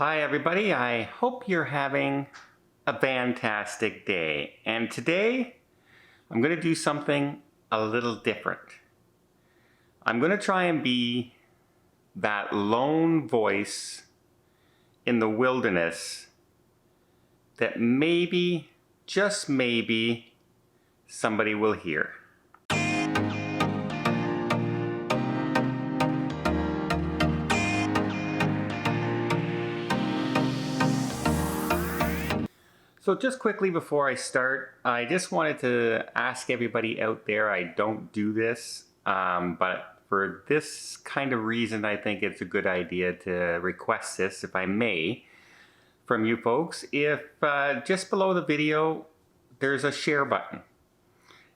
Hi everybody, I hope you're having a fantastic day. And today I'm going to do something a little different. I'm going to try and be that lone voice in the wilderness that maybe, just maybe, somebody will hear. So just quickly before I start, I just wanted to ask everybody out there, I don't do this, but for this kind of reason, I think it's a good idea to request this, if I may, from you folks. If just below the video, there's a share button.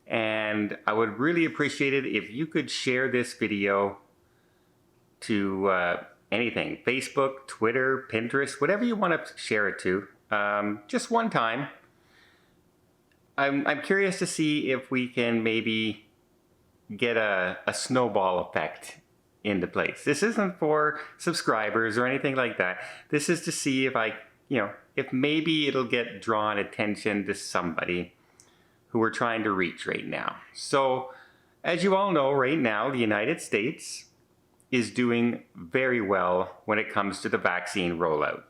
And I would really appreciate it if you could share this video to anything, Facebook, Twitter, Pinterest, whatever you want to share it to. Just one time. I'm curious to see if we can maybe get a snowball effect into place. This isn't for subscribers or anything like that. This is to see if if maybe it'll get drawn attention to somebody who we're trying to reach right now. So, as you all know, right now, the United States is doing very well when it comes to the vaccine rollout.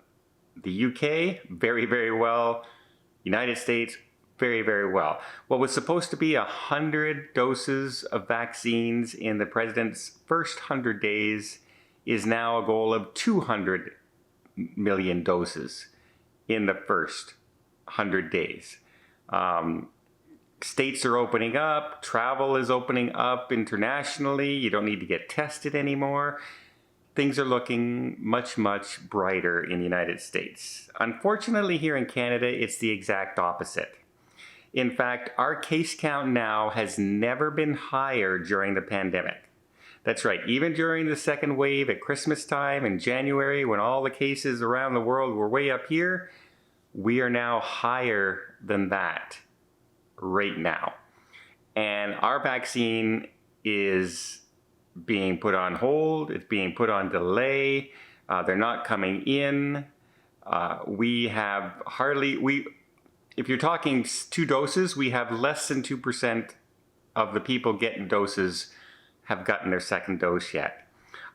The UK, very, very well. United States, very, very well. What was supposed to be 100 doses of vaccines in the president's first 100 days is now a goal of 200 million doses in the first 100 days. States are opening up, travel is opening up internationally, you don't need to get tested anymore. Things are looking much, much brighter in the United States. Unfortunately, here in Canada, it's the exact opposite. In fact, our case count now has never been higher during the pandemic. That's right, even during the second wave at Christmas time in January, when all the cases around the world were way up here, we are now higher than that right now. And our vaccine is being put on hold, it's being put on delay, they're not coming in. We have if you're talking 2 doses, we have less than 2% of the people getting doses have gotten their second dose yet.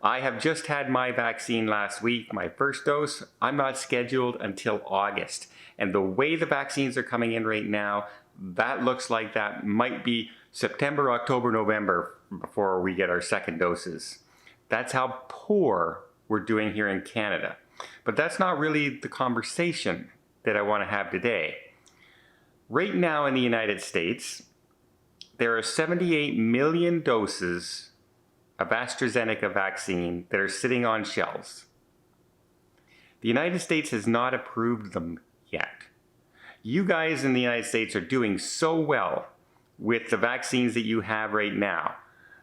I have just had my vaccine last week, my first dose. I'm not scheduled until August. And the way the vaccines are coming in right now, that looks like that might be September, October, November before we get our second doses. That's how poor we're doing here in Canada. But that's not really the conversation that I want to have today. Right now in the United States, there are 78 million doses of AstraZeneca vaccine that are sitting on shelves. The United States has not approved them yet. You guys in the United States are doing so well with the vaccines that you have right now,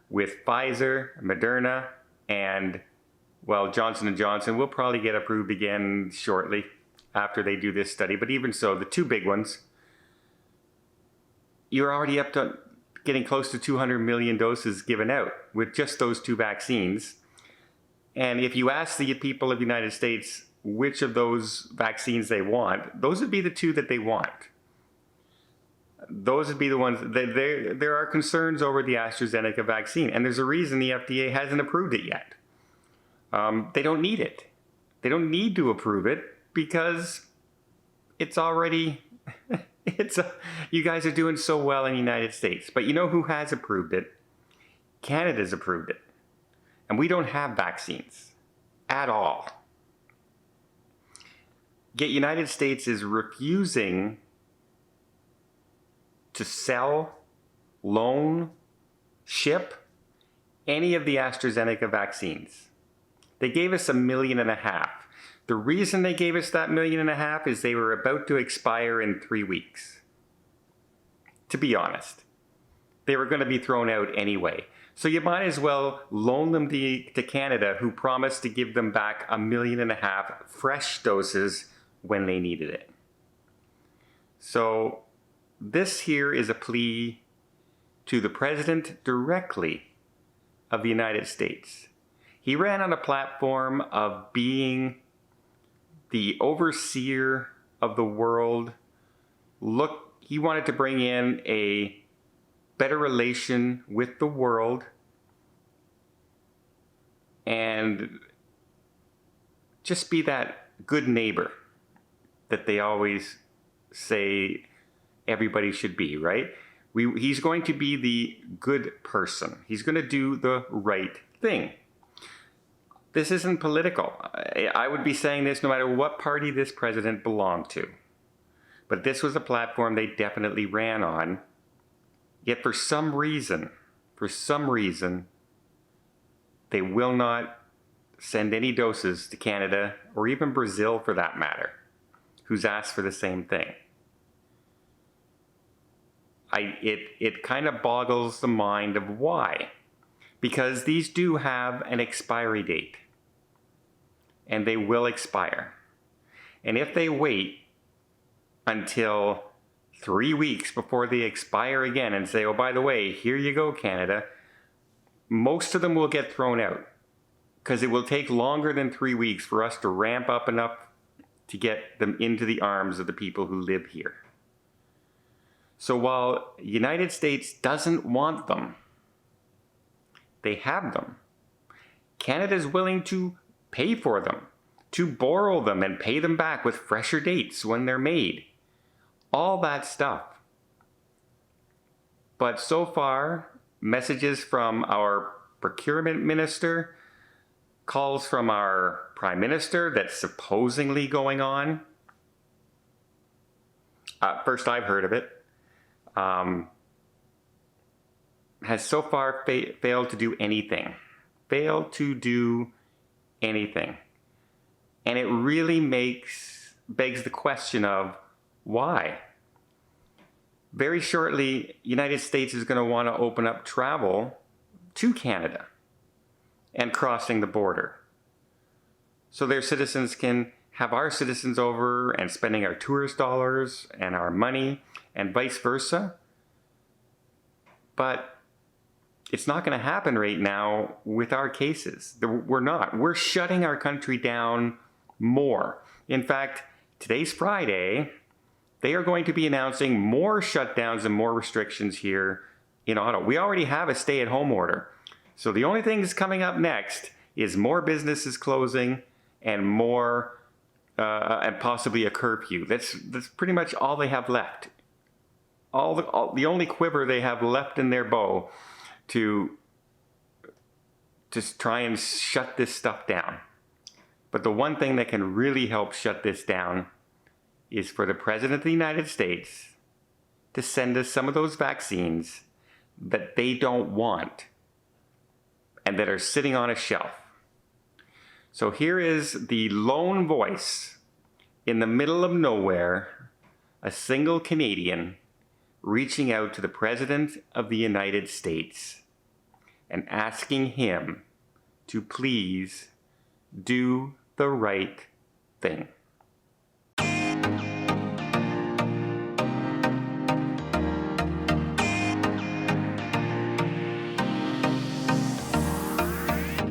with Pfizer, Moderna, and, well, Johnson & Johnson will probably get approved again shortly after they do this study. But even so, the 2 big ones, you're already up to getting close to 200 million doses given out with just those 2 vaccines. And if you ask the people of the United States which of those vaccines they want, those would be the 2 that they want. Those would be the ones that there are concerns over the AstraZeneca vaccine, and there's a reason the FDA hasn't approved it yet. They don't need it. They don't need to approve it because it's already, you guys are doing so well in the United States. But you know who has approved it? Canada's approved it. And we don't have vaccines at all. Yet United States is refusing to sell, loan, ship any of the AstraZeneca vaccines. They gave us 1.5 million. The reason they gave us that 1.5 million is they were about to expire in 3 weeks. To be honest, they were going to be thrown out anyway. So you might as well loan them to Canada, who promised to give them back 1.5 million fresh doses when they needed it. So this here is a plea to the President directly of the United States. He ran on a platform of being the overseer of the world, he wanted to bring in a better relation with the world and just be that good neighbor that they always say everybody should be, right? He's going to be the good person. He's going to do the right thing. This isn't political. I would be saying this no matter what party this president belonged to. But this was a platform they definitely ran on. Yet for some reason, they will not send any doses to Canada, or even Brazil for that matter, who's asked for the same thing. It kind of boggles the mind of why. Because these do have an expiry date. And they will expire. And if they wait until 3 weeks before they expire again and say, oh, by the way, here you go, Canada, most of them will get thrown out. Because it will take longer than 3 weeks for us to ramp up enough to get them into the arms of the people who live here. So while the United States doesn't want them, they have them. Canada is willing to pay for them, to borrow them and pay them back with fresher dates when they're made. All that stuff. But so far, messages from our procurement minister, calls from our prime minister that's supposedly going on. First I've heard of it. Has so far failed to do anything. And it really begs the question of why? Very shortly, United States is going to want to open up travel to Canada and crossing the border. So their citizens can have our citizens over and spending our tourist dollars and our money and vice versa. But it's not going to happen right now with our cases. We're not. We're shutting our country down more. In fact, today's Friday. They are going to be announcing more shutdowns and more restrictions here in Ottawa. We already have a stay-at-home order. So the only thing that's coming up next is more businesses closing and more, and possibly a curfew. That's pretty much all they have left. The only quiver they have left in their bow to just try and shut this stuff down. But the one thing that can really help shut this down is for the President of the United States to send us some of those vaccines that they don't want and that are sitting on a shelf. So here is the lone voice in the middle of nowhere, a single Canadian reaching out to the President of the United States and asking him to please do the right thing.